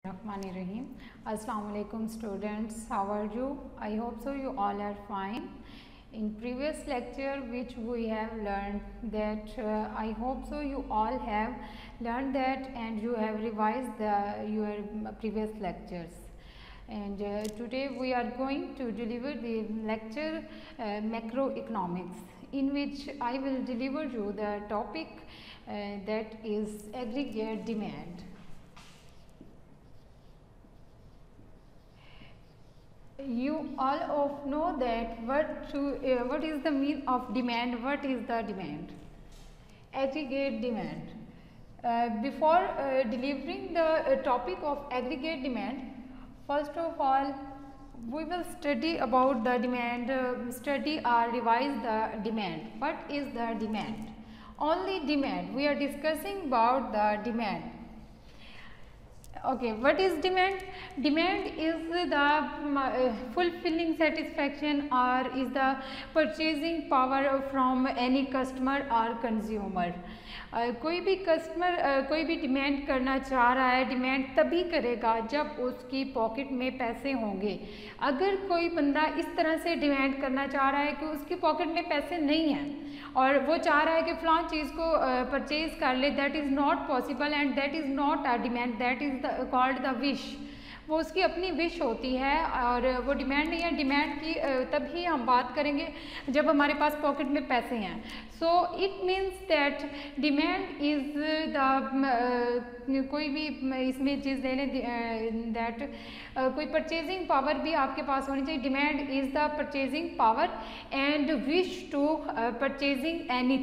Rahim. Assalamu alaikum students, how are you? I hope so you all are fine. In previous lecture which we have learned that I hope so you all have learned that and you have revised your previous lectures. And today we are going to deliver the lecture macroeconomics, in which I will deliver you the topic that is aggregate demand. You all of know that what is the mean of demand, what is the demand, aggregate demand. Before delivering the topic of aggregate demand, first of all we will study about the demand, study or revise the demand. What is the demand? Only demand, we are discussing about the demand. Okay, what is demand? Demand is the fulfilling satisfaction or is the purchasing power from any customer or consumer. कोई भी customer कोई भी demand करना चाह रहा है, demand तभी करेगा जब उसकी पॉकेट में पैसे होंगे. अगर कोई बंदा इस तरह से डिमांड करना चाह रहा है कि उसकी पॉकेट में पैसे नहीं हैं और वो चाह रहा है कि फ़लाँ चीज़ को परचेज़ कर ले, that is not possible and that is not a demand, that is called the wish. वो उसकी अपनी विश होती है और वो डिमांड नहीं है. डिमांड की तभी हम बात करेंगे जब हमारे पास पॉकेट में पैसे हैं. So it means that demand is the कोई भी इसमें चीज़ ले लें दैट कोई परचेजिंग पावर भी आपके पास होनी चाहिए. Demand is the purchasing power and wish to purchasing any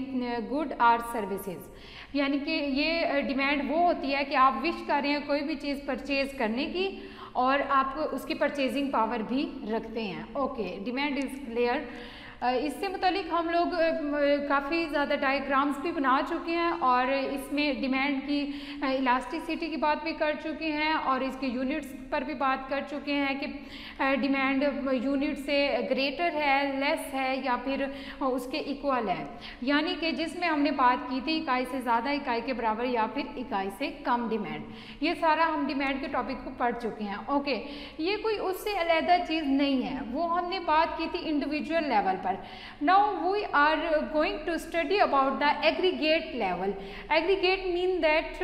good or services. यानी कि ये डिमांड वो होती है कि आप विश कर रहे हैं कोई भी चीज़ परचेज़ करने की और आप उसकी परचेजिंग पावर भी रखते हैं. Okay, demand is clear. इससे मुतालिक हम लोग काफ़ी ज़्यादा डायग्राम्स भी बना चुके हैं और इसमें डिमांड की इलास्टिसिटी की बात भी कर चुके हैं और इसके यूनिट्स पर भी बात कर चुके हैं कि डिमांड यूनिट से ग्रेटर है, लेस है या फिर उसके इक्वल है. यानी कि जिसमें हमने बात की थी इकाई से ज़्यादा, इकाई के बराबर या फिर इकाई से कम डिमांड. ये सारा हम डिमांड के टॉपिक को पढ़ चुके हैं. ओके, ये कोई उससे अलहदा चीज़ नहीं है, वो हमने बात की थी इंडिविजुअल लेवल पर. Now we are going to study about the aggregate level. Aggregate mean that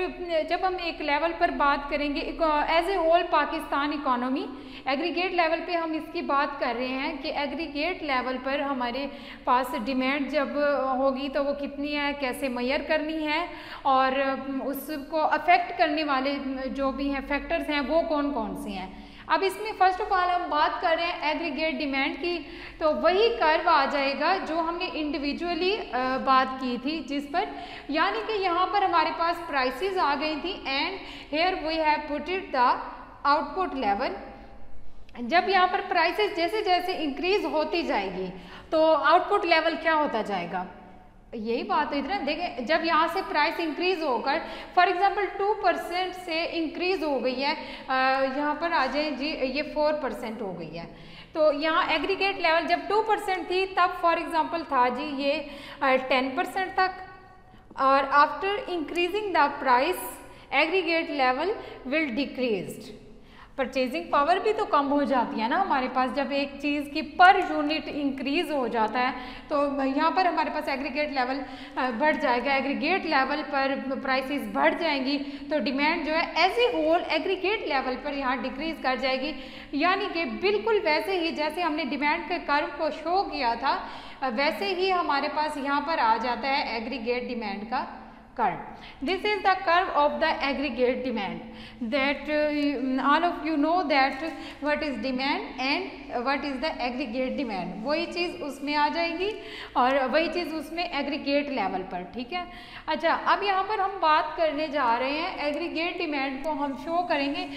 जब हम एक लेवल पर बात करेंगे as a whole Pakistan economy, aggregate level पे हम इसकी बात कर रहे हैं कि एग्रीगेट लेवल पर हमारे पास डिमांड जब होगी तो वो कितनी है, कैसे मेजर करनी है और उसको अफेक्ट करने वाले जो भी हैं फैक्टर्स हैं वो कौन कौन से हैं. अब इसमें फर्स्ट ऑफ ऑल हम बात कर रहे हैं एग्रीगेट डिमांड की, तो वही कर्व आ जाएगा जो हमने इंडिविजुअली बात की थी जिस पर, यानी कि यहाँ पर हमारे पास प्राइसेस आ गई थी and here we have put it the output level. जब यहाँ पर प्राइसेस जैसे जैसे इंक्रीज होती जाएगी तो आउटपुट लेवल क्या होता जाएगा, यही बात हुई थी ना. देखें, जब यहाँ से प्राइस इंक्रीज होकर फॉर एग्जांपल 2% से इंक्रीज हो गई है, यहाँ पर आ जाए जी ये 4% हो गई है. तो यहाँ एग्रीगेट लेवल जब 2% थी तब फॉर एग्जांपल था जी ये 10% तक, और after increasing the price aggregate level will decreased. Purchasing power भी तो कम हो जाती है ना हमारे पास जब एक चीज़ की पर यूनिट इंक्रीज हो जाता है. तो यहाँ पर हमारे पास एग्रीगेट लेवल बढ़ जाएगा. एग्रीगेट लेवल पर प्राइसेस बढ़ जाएंगी तो डिमांड जो है as a whole aggregate level पर यहाँ डिक्रीज कर जाएगी. यानी कि बिल्कुल वैसे ही जैसे हमने डिमांड के कर्व को शो किया था वैसे ही हमारे पास यहाँ पर आ जाता है एग्रीगेट डिमांड का curve. This is the curve of the aggregate demand. That all of you know that what is demand and what is the aggregate demand. वही चीज़ उसमें आ जाएगी और वही चीज़ उसमें एग्रीगेट लेवल पर. ठीक है. अच्छा, अब यहाँ पर हम बात करने जा रहे हैं एग्रीगेट डिमांड को हम शो करेंगे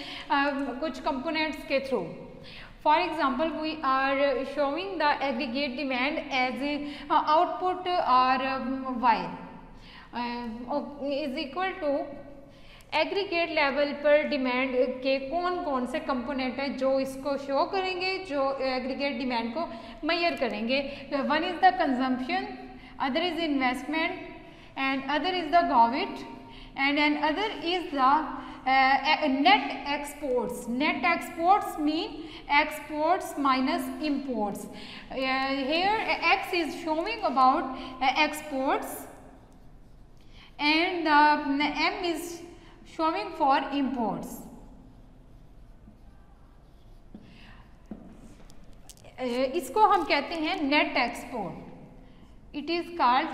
कुछ कंपोनेंट्स के through. For example, we are showing the aggregate demand as output or Y is equal to aggregate level पर डिमांड के कौन कौन से कंपोनेंट हैं जो इसको शो करेंगे, जो एग्रीगेट डिमांड को मेजर करेंगे. One is the consumption, other is investment and other is the government and another is the net exports mean exports minus imports. Here X is showing about exports and M is showing for imports. इसको हम कहते हैं net export. It is called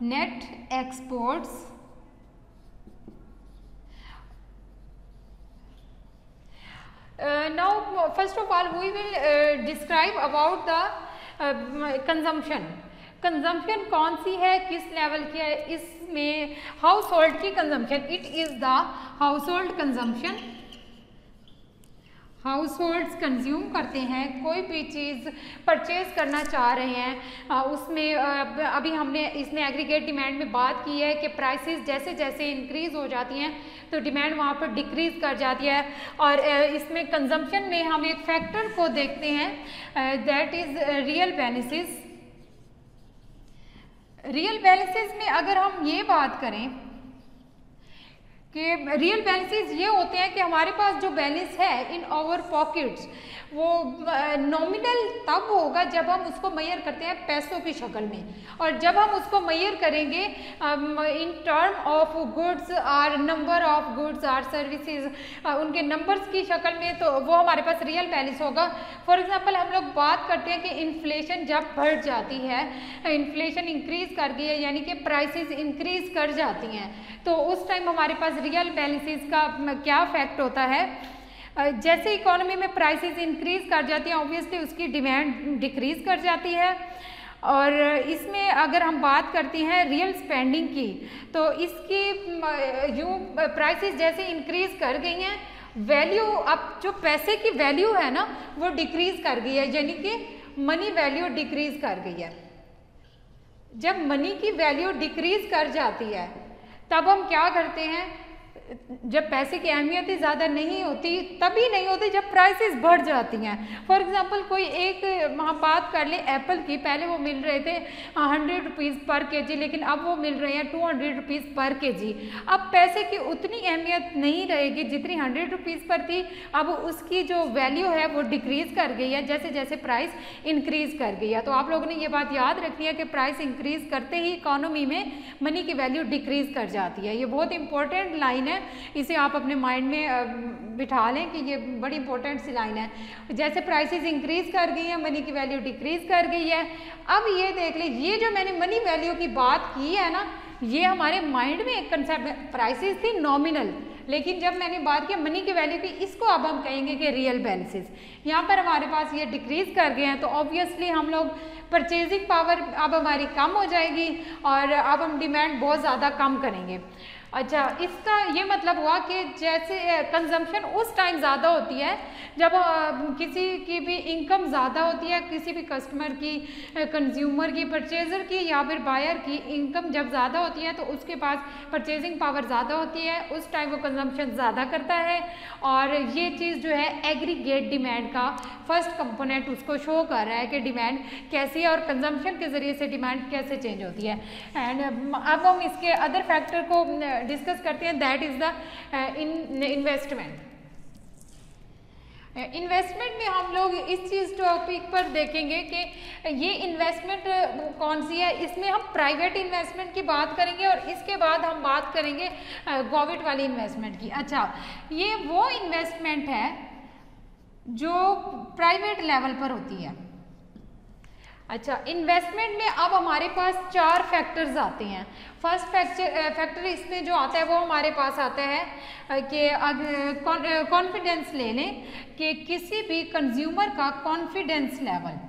net exports. Now first of all we will describe about the consumption. Consumption कौन सी है, किस level की है, इसमें हाउस होल्ड की consumption. It is the house hold consumption. House holds consume करते हैं, कोई भी चीज़ परचेज करना चाह रहे हैं. उसमें अभी हमने इसमें एग्रीगेट डिमांड में बात की है कि प्राइसेस जैसे जैसे इंक्रीज़ हो जाती हैं तो डिमांड वहाँ पर डिक्रीज़ कर जाती है. और इसमें कंजम्पशन में हम एक फैक्टर को देखते हैं, that is real balances. Real balances में अगर हम ये बात करें कि रियल बैलेंसेस ये होते हैं कि हमारे पास जो बैलेंस है इन आवर पॉकेट्स वो नॉमिनल तब होगा जब हम उसको मेजर करते हैं पैसों की शक्ल में. और जब हम उसको मेजर करेंगे इन टर्म ऑफ गुड्स और नंबर ऑफ गुड्स और सर्विसेज, उनके नंबर्स की शक्ल में, तो वो हमारे पास रियल बैलेंस होगा. फॉर एग्जांपल हम लोग बात करते हैं कि इन्फ्लेशन जब बढ़ जाती है, इन्फ्लेशन इंक्रीज कर गई है यानी कि प्राइसेस इंक्रीज कर जाती हैं, तो उस टाइम हमारे पास रियल बैलेंसेस का क्या फैक्ट होता है. जैसे इकोनॉमी में प्राइसेस इंक्रीज कर जाती हैं ऑब्वियसली उसकी डिमांड डिक्रीज कर जाती है. और इसमें अगर हम बात करते हैं रियल स्पेंडिंग की तो इसकी यूँ प्राइसेस जैसे इंक्रीज कर गई हैं, वैल्यू अब जो पैसे की वैल्यू है ना वो डिक्रीज कर गई है, यानी कि मनी वैल्यू डिक्रीज कर गई है. जब मनी की वैल्यू डिक्रीज कर जाती है तब हम क्या करते हैं, जब पैसे की अहमियत ही ज़्यादा नहीं होती तभी नहीं होती जब प्राइसेस बढ़ जाती हैं. फॉर एग्जांपल कोई एक वहाँ बात कर ले एप्पल की, पहले वो मिल रहे थे 100 रुपीज़ पर केजी, लेकिन अब वो मिल रहे हैं 200 रुपीज़ पर केजी. अब पैसे की उतनी अहमियत नहीं रहेगी जितनी 100 रुपीज़ पर थी, अब उसकी जो वैल्यू है वो डिक्रीज़ कर गई है जैसे जैसे प्राइस इंक्रीज़ कर गई है. तो आप लोगों ने ये बात याद रखनी है कि प्राइस इंक्रीज़ करते ही इकोनॉमी में मनी की वैल्यू डिक्रीज़ कर जाती है. ये बहुत इंपॉर्टेंट लाइन है, इसे आप अपने माइंड में बिठा लें कि ये बड़ी इंपॉर्टेंट सी लाइन है. जैसे प्राइसेस इंक्रीज कर गई है मनी की वैल्यू डिक्रीज कर गई है. अब ये देख लें, ये जो मैंने मनी वैल्यू की बात की है ना, ये हमारे माइंड में एक कंसेप्ट है. प्राइसेस थी नॉमिनल, लेकिन जब मैंने बात की मनी की वैल्यू की, इसको अब हम कहेंगे कि रियल बैलेंसेस. यहाँ पर हमारे पास ये डिक्रीज कर गए हैं तो ऑब्वियसली हम लोग परचेजिंग पावर अब हमारी कम हो जाएगी और अब हम डिमांड बहुत ज़्यादा कम करेंगे. अच्छा, इसका ये मतलब हुआ कि जैसे कंजम्पशन उस टाइम ज़्यादा होती है जब किसी की भी इनकम ज़्यादा होती है, किसी भी कस्टमर की, कंज्यूमर की, परचेज़र की या फिर बायर की इनकम जब ज़्यादा होती है तो उसके पास परचेजिंग पावर ज़्यादा होती है, उस टाइम वो कंजम्पशन ज़्यादा करता है. और ये चीज़ जो है एग्रीगेट डिमांड का फर्स्ट कंपोनेंट उसको शो कर रहा है कि डिमांड कैसी है और कंजम्पशन के ज़रिए से डिमांड कैसे चेंज होती है. एंड अब हम इसके अदर फैक्टर को डिस्कस करते हैं, that is the investment. Investment में हम लोग इस चीज़ टॉपिक पर देखेंगे कि ये इन्वेस्टमेंट कौन सी है. इसमें हम प्राइवेट इन्वेस्टमेंट की बात करेंगे और इसके बाद हम बात करेंगे गवर्नमेंट वाली इन्वेस्टमेंट की. अच्छा, ये वो इन्वेस्टमेंट है जो प्राइवेट लेवल पर होती है. अच्छा, इन्वेस्टमेंट में अब हमारे पास 4 फैक्टर्स आते हैं. फर्स्ट फैक्टर इसमें जो आता है वो हमारे पास आता है कि कॉन्फिडेंस ले लें कि किसी भी कंज्यूमर का कॉन्फिडेंस लेवल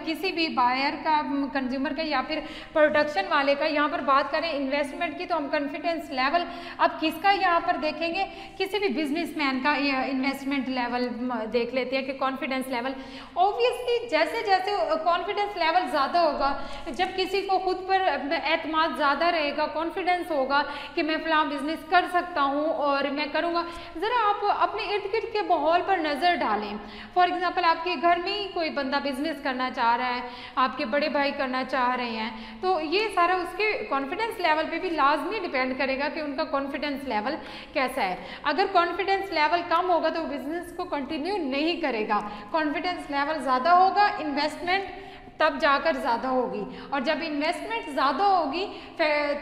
किसी भी बायर का, कंज्यूमर का या फिर प्रोडक्शन वाले का. यहाँ पर बात करें इन्वेस्टमेंट की तो हम कॉन्फिडेंस लेवल अब किसका यहाँ पर देखेंगे, किसी भी बिजनेसमैन का इन्वेस्टमेंट लेवल देख लेते हैं कि कॉन्फिडेंस लेवल. ऑब्वियसली जैसे जैसे कॉन्फिडेंस लेवल ज़्यादा होगा, जब किसी को खुद पर एतमाद ज़्यादा रहेगा, कॉन्फिडेंस होगा कि मैं फ़लाँ बिजनेस कर सकता हूँ और मैं करूँगा. ज़रा आप अपने इर्द गिर्द के माहौल पर नज़र डालें. फॉर एग्ज़ाम्पल आपके घर में कोई बंदा बिजनेस करना चाह रहा है, आपके बड़े भाई करना चाह रहे हैं, तो ये सारा उसके कॉन्फिडेंस लेवल पे भी लाजमी डिपेंड करेगा कि उनका कॉन्फिडेंस लेवल कैसा है। अगर कॉन्फिडेंस लेवल कम होगा तो बिजनेस को कंटिन्यू नहीं करेगा, कॉन्फिडेंस लेवल ज़्यादा होगा, इन्वेस्टमेंट तब जाकर ज़्यादा होगी, और जब इन्वेस्टमेंट ज़्यादा होगी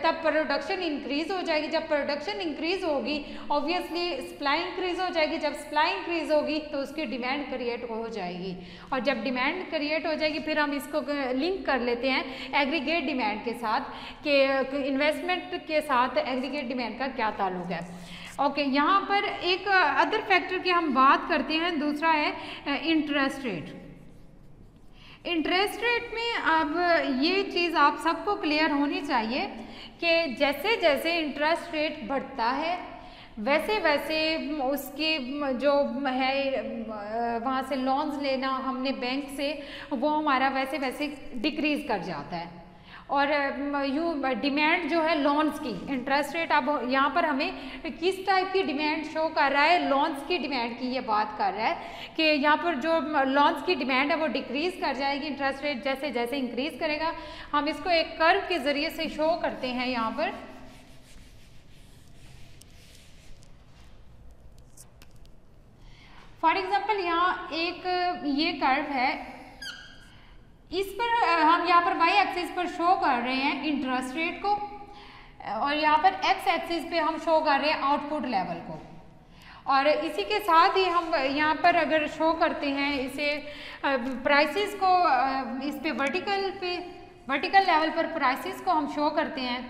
तब प्रोडक्शन इंक्रीज हो जाएगी, जब प्रोडक्शन इंक्रीज होगी ऑब्वियसली सप्लाई इंक्रीज हो जाएगी, जब सप्लाई इंक्रीज होगी तो उसकी डिमांड क्रिएट हो जाएगी, और जब डिमांड क्रिएट हो जाएगी फिर हम इसको लिंक कर लेते हैं एग्रीगेट डिमांड के साथ कि इन्वेस्टमेंट के साथ एग्रीगेट डिमांड का क्या ताल्लुक है। ओके, यहाँ पर एक अदर फैक्टर की हम बात करते हैं, दूसरा है इंटरेस्ट रेट। इंटरेस्ट रेट में अब ये चीज़ आप सबको क्लियर होनी चाहिए कि जैसे जैसे इंटरेस्ट रेट बढ़ता है वैसे वैसे उसके जो है वहाँ से लोन्स लेना हमने बैंक से वो हमारा वैसे वैसे डिक्रीज़ कर जाता है, और यूँ डिमांड जो है लोन्स की, इंटरेस्ट रेट अब यहाँ पर हमें किस टाइप की डिमांड शो कर रहा है, लोन्स की डिमांड की ये बात कर रहा है कि यहाँ पर जो लोन्स की डिमांड है वो डिक्रीज़ कर जाएगी, इंटरेस्ट रेट जैसे जैसे इंक्रीज़ करेगा। हम इसको एक कर्व के ज़रिए से शो करते हैं यहाँ पर। फॉर एग्जाम्पल यहाँ एक ये कर्व है, इस पर हम यहाँ पर वाई एक्सिस पर शो कर रहे हैं इंटरेस्ट रेट को, और यहाँ पर एक्स एक्सिस पे हम शो कर रहे हैं आउटपुट लेवल को, और इसी के साथ ही हम यहाँ पर अगर शो करते हैं इसे प्राइसेस को, इस पे वर्टिकल लेवल पर प्राइसेस को हम शो करते हैं,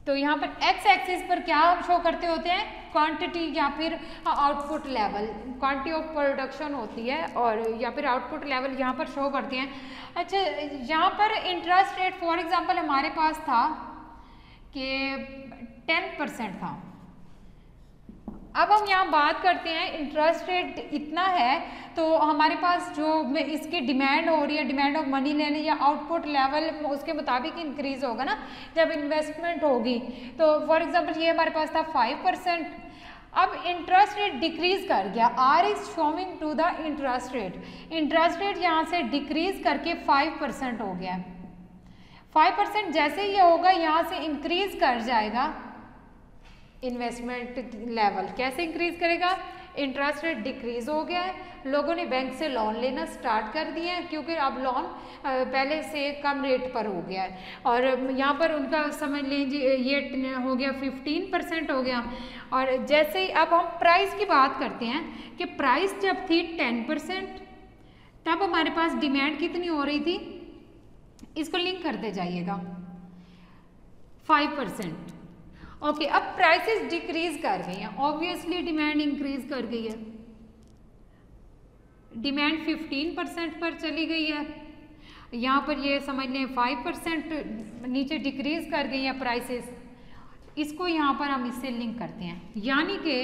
तो यहाँ पर एक्स एक्सिस पर क्या हम शो करते होते हैं, क्वांटिटी या फिर output level, quantity of production होती है, और या फिर आउटपुट लेवल यहाँ पर शो करते हैं। अच्छा, यहाँ पर इंटरेस्ट रेट फॉर एग्जांपल हमारे पास था कि 10% था, अब हम यहाँ बात करते हैं इंटरेस्ट रेट इतना है तो हमारे पास जो इसकी डिमांड हो रही है, डिमांड ऑफ मनी लेने या आउटपुट लेवल उसके मुताबिक इंक्रीज होगा ना जब इन्वेस्टमेंट होगी। तो फॉर एग्जांपल ये हमारे पास था 5%, अब इंटरेस्ट रेट डिक्रीज कर गया, R is showing to the interest rate यहाँ से डिक्रीज करके 5% हो गया। 5% जैसे ही होगा यहाँ से इंक्रीज कर जाएगा इन्वेस्टमेंट लेवल। कैसे इंक्रीज करेगा, इंटरेस्ट रेट डिक्रीज हो गया है, लोगों ने बैंक से लोन लेना स्टार्ट कर दिए हैं क्योंकि अब लोन पहले से कम रेट पर हो गया है, और यहाँ पर उनका समझ लीजिए ये हो गया 15% हो गया। और जैसे ही अब हम प्राइस की बात करते हैं कि प्राइस जब थी 10% तब हमारे पास डिमांड कितनी हो रही थी, इसको लिंक करते जाइएगा 5%। ओके, अब प्राइसेस डिक्रीज कर गई हैं, ऑब्वियसली डिमांड इंक्रीज कर गई है, डिमांड 15% पर चली गई है, यहाँ पर ये समझ लें 5% नीचे डिक्रीज कर गई है प्राइसेस, इसको यहाँ पर हम इससे लिंक करते हैं, यानी कि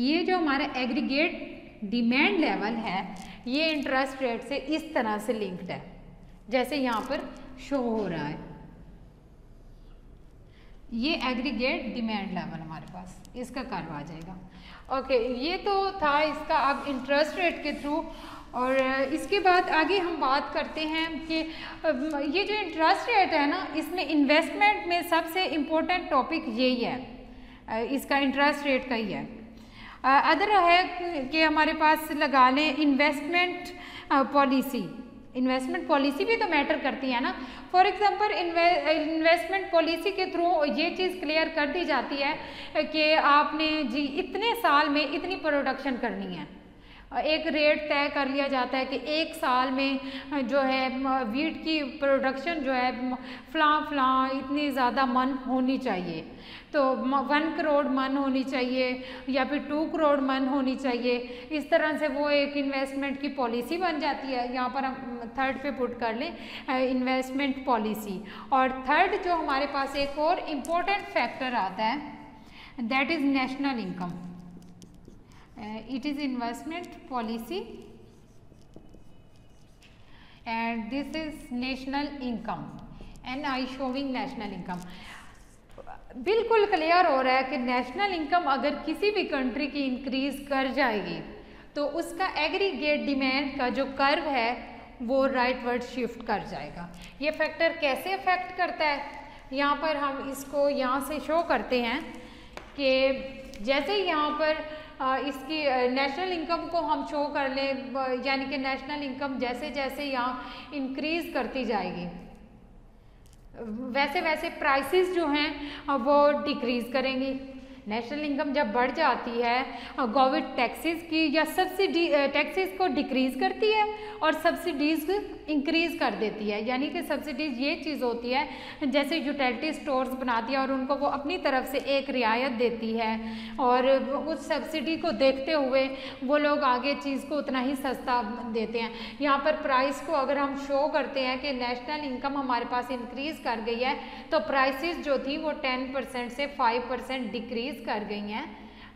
ये जो हमारा एग्रीगेट डिमांड लेवल है ये इंटरेस्ट रेट से इस तरह से लिंक्ड है जैसे यहाँ पर शो हो रहा है। ये एग्रीगेट डिमांड लेवल हमारे पास इसका कर्व आ जाएगा। ओके, ये तो था इसका अब इंटरेस्ट रेट के थ्रू, और इसके बाद आगे हम बात करते हैं कि ये जो इंटरेस्ट रेट है ना इसमें इन्वेस्टमेंट में सबसे इम्पोर्टेंट टॉपिक यही है, इसका इंटरेस्ट रेट का ही है। अदर है कि हमारे पास लगा लें इन्वेस्टमेंट पॉलिसी भी तो मैटर करती है ना। फॉर एग्जांपल इन्वेस्टमेंट पॉलिसी के थ्रू ये चीज़ क्लियर कर दी जाती है कि आपने जी इतने साल में इतनी प्रोडक्शन करनी है, एक रेट तय कर लिया जाता है कि एक साल में जो है वीट की प्रोडक्शन जो है फलां इतनी ज़्यादा मन होनी चाहिए, तो 1 करोड़ मन होनी चाहिए या फिर 2 करोड़ मन होनी चाहिए। इस तरह से वो एक इन्वेस्टमेंट की पॉलिसी बन जाती है। यहाँ पर हम थर्ड पे पुट कर लें इन्वेस्टमेंट पॉलिसी। और थर्ड जो हमारे पास एक और इम्पोर्टेंट फैक्टर आता है that is national income. It is investment policy and this is national income and I showing national income। बिल्कुल क्लियर हो रहा है कि नेशनल इनकम अगर किसी भी कंट्री की इंक्रीज कर जाएगी तो उसका एग्रीगेट डिमांड का जो कर्व है वो राइटवर्ड शिफ्ट कर जाएगा। ये फैक्टर कैसे अफेक्ट करता है, यहाँ पर हम इसको यहाँ से शो करते हैं कि जैसे यहाँ पर इसकी नेशनल इनकम को हम शो कर लें, यानी कि नेशनल इनकम जैसे जैसे यहाँ इंक्रीज करती जाएगी वैसे वैसे प्राइसेस जो हैं वो डिक्रीज करेंगी। नेशनल इनकम जब बढ़ जाती है गवर्नमेंट टैक्सेस की या सब्सिडी टैक्सेस को डिक्रीज करती है और सब्सिडीज इंक्रीज कर देती है। यानी कि सब्सिडीज ये चीज़ होती है जैसे यूटिलिटी स्टोर्स बनाती है और उनको वो अपनी तरफ से एक रियायत देती है और उस सब्सिडी को देखते हुए वो लोग आगे चीज़ को उतना ही सस्ता देते हैं। यहाँ पर प्राइस को अगर हम शो करते हैं कि नेशनल इनकम हमारे पास इंक्रीज कर गई है तो प्राइसेस जो थी वो 10% से 5% डिक्रीज कर गई हैं।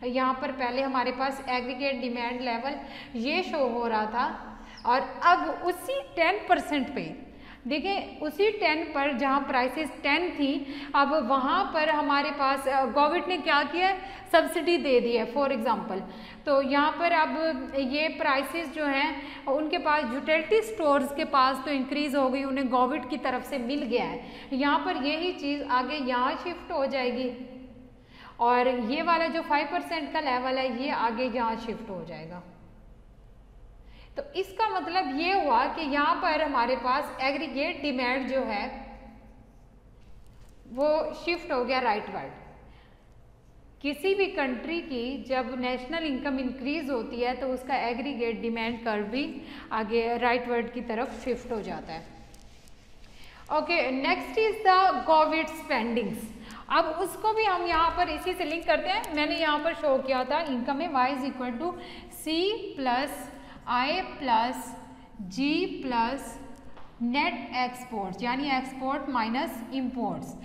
यहाँ पर पहले हमारे पास एग्रीगेट डिमांड लेवल ये शो हो रहा था और अब उसी 10% पे देखिए, उसी 10 पर जहाँ प्राइसेस 10 थी अब वहाँ पर हमारे पास गवर्नमेंट ने क्या किया है, सब्सिडी दे दी है फॉर एग्जांपल। तो यहाँ पर अब ये प्राइसेस जो हैं उनके पास यूटिलिटी स्टोर्स के पास तो इंक्रीज हो गई, उन्हें गवर्नमेंट की तरफ से मिल गया है। यहाँ पर यही चीज़ आगे यहाँ शिफ्ट हो जाएगी और ये वाला जो 5% का लेवल है ये आगे यहाँ शिफ्ट हो जाएगा। तो इसका मतलब ये हुआ कि यहाँ पर हमारे पास एग्रीगेट डिमांड जो है वो शिफ्ट हो गया राइटवर्ड। किसी भी कंट्री की जब नेशनल इनकम इंक्रीज होती है तो उसका एग्रीगेट डिमांड कर्व भी आगे राइटवर्ड की तरफ शिफ्ट हो जाता है। Okay, next is the government spendings. अब उसको भी हम यहाँ पर इसी से लिंक करते हैं। मैंने यहाँ पर शो किया था इनकम में y is equal to C plus I plus G plus net exports, यानी एक्सपोर्ट माइनस इम्पोर्ट्स।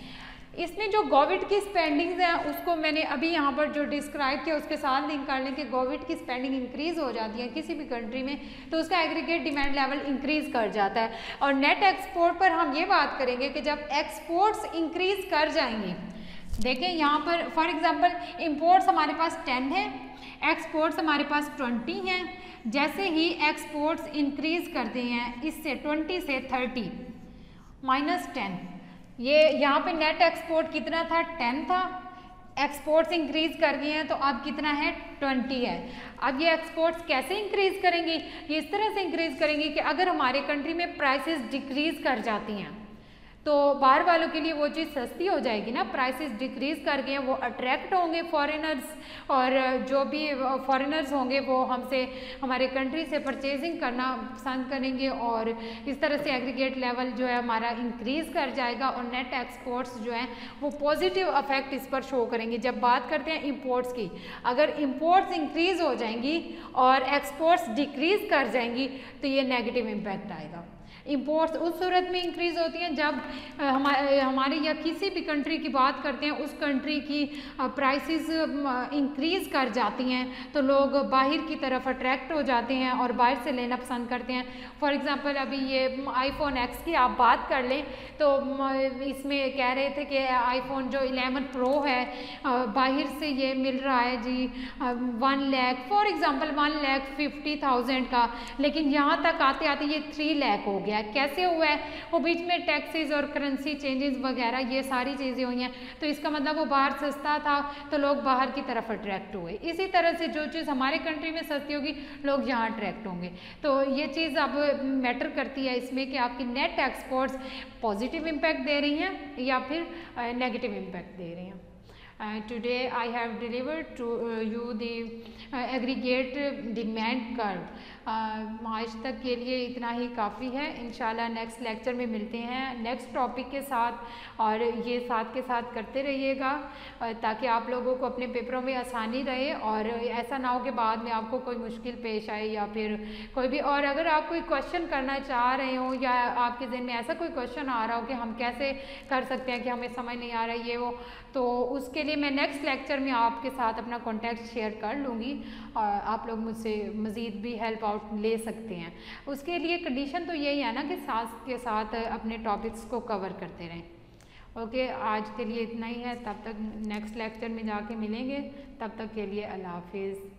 इसमें जो गवर्नमेंट की स्पेंडिंग्स हैं उसको मैंने अभी यहाँ पर जो डिस्क्राइब किया उसके साथ लिंक कर लें कि गवर्नमेंट की स्पेंडिंग इंक्रीज हो जाती है किसी भी कंट्री में तो उसका एग्रीगेट डिमांड लेवल इंक्रीज कर जाता है। और नेट एक्सपोर्ट पर हम ये बात करेंगे कि जब एक्सपोर्ट्स इंक्रीज कर जाएंगी, देखें यहाँ पर फॉर एग्जांपल इंपोर्ट्स हमारे पास 10 है, एक्सपोर्ट्स हमारे पास 20 हैं। जैसे ही एक्सपोर्ट्स इंक्रीज करते हैं इससे 20 से 30 माइनस 10, ये यहाँ पे नेट एक्सपोर्ट कितना था, 10 था, एक्सपोर्ट्स इंक्रीज कर गए हैं तो अब कितना है, 20 है। अब ये एक्सपोर्ट्स कैसे इंक्रीज करेंगी, ये इस तरह से इंक्रीज करेंगी कि अगर हमारे कंट्री में प्राइसेस डिक्रीज कर जाती हैं तो बाहर वालों के लिए वो चीज़ सस्ती हो जाएगी ना। प्राइसेस डिक्रीज कर गए वो अट्रैक्ट होंगे फॉरेनर्स, और जो भी फॉरेनर्स होंगे वो हमसे हमारे कंट्री से परचेजिंग करना पसंद करेंगे और इस तरह से एग्रीगेट लेवल जो है हमारा इंक्रीज कर जाएगा और नेट एक्सपोर्ट्स जो हैं वो पॉजिटिव इफेक्ट इस पर शो करेंगे। जब बात करते हैं इंपोर्ट्स की, अगर इंपोर्ट्स इंक्रीज हो जाएंगी और एक्सपोर्ट्स डिक्रीज कर जाएंगी तो ये नेगेटिव इम्पैक्ट आएगा। इंपोर्ट्स उस सूरत में इंक्रीज होती हैं जब हमारे या किसी भी कंट्री की बात करते हैं उस कंट्री की प्राइसेस इंक्रीज कर जाती हैं तो लोग बाहर की तरफ अट्रैक्ट हो जाते हैं और बाहर से लेना पसंद करते हैं। फॉर एग्जांपल अभी ये iPhone X की आप बात कर लें तो इसमें कह रहे थे कि iPhone जो 11 Pro है बाहर से ये मिल रहा है जी 1 लाख फॉर एग्जांपल 1,50,000 का, लेकिन यहाँ तक आते आते ये 3 लाख हो गया। कैसे हुआ है, वो बीच में टैक्सेस और करेंसी चेंजेस वगैरह ये सारी चीज़ें हुई हैं तो इसका मतलब वो बाहर सस्ता था तो लोग बाहर की तरफ अट्रैक्ट हुए। इसी तरह से जो चीज़ हमारे कंट्री में सस्ती होगी लोग यहाँ अट्रैक्ट होंगे। तो ये चीज़ अब मैटर करती है इसमें कि आपकी नेट एक्सपोर्ट्स पॉजिटिव इम्पैक्ट दे रही हैं या फिर नेगेटिव इम्पैक्ट दे रही हैं। Today I have delivered to you the aggregate demand curve. आज तक के लिए इतना ही काफ़ी है। इंशाल्लाह नेक्स्ट लेक्चर में मिलते हैं नेक्स्ट टॉपिक के साथ, और ये साथ के साथ करते रहिएगा ताकि आप लोगों को अपने पेपरों में आसानी रहे और ऐसा ना हो कि बाद में आपको कोई मुश्किल पेश आए या फिर कोई भी। और अगर आप कोई क्वेश्चन करना चाह रहे हो या आपके जहन में ऐसा कोई क्वेश्चन आ रहा हो कि हम कैसे कर सकते हैं कि हमें समझ नहीं आ रहा है ये वो, तो उसके लिए मैं नेक्स्ट लेक्चर में आपके साथ अपना कॉन्टैक्ट शेयर कर लूँगी और आप लोग मुझसे मज़ीद भी हेल्प आउट ले सकते हैं। उसके लिए कंडीशन तो यही है ना कि साथ के साथ अपने टॉपिक्स को कवर करते रहें। ओके, आज के लिए इतना ही है, तब तक नेक्स्ट लेक्चर में जाके मिलेंगे, तब तक के लिए अल्लाह हाफिज़।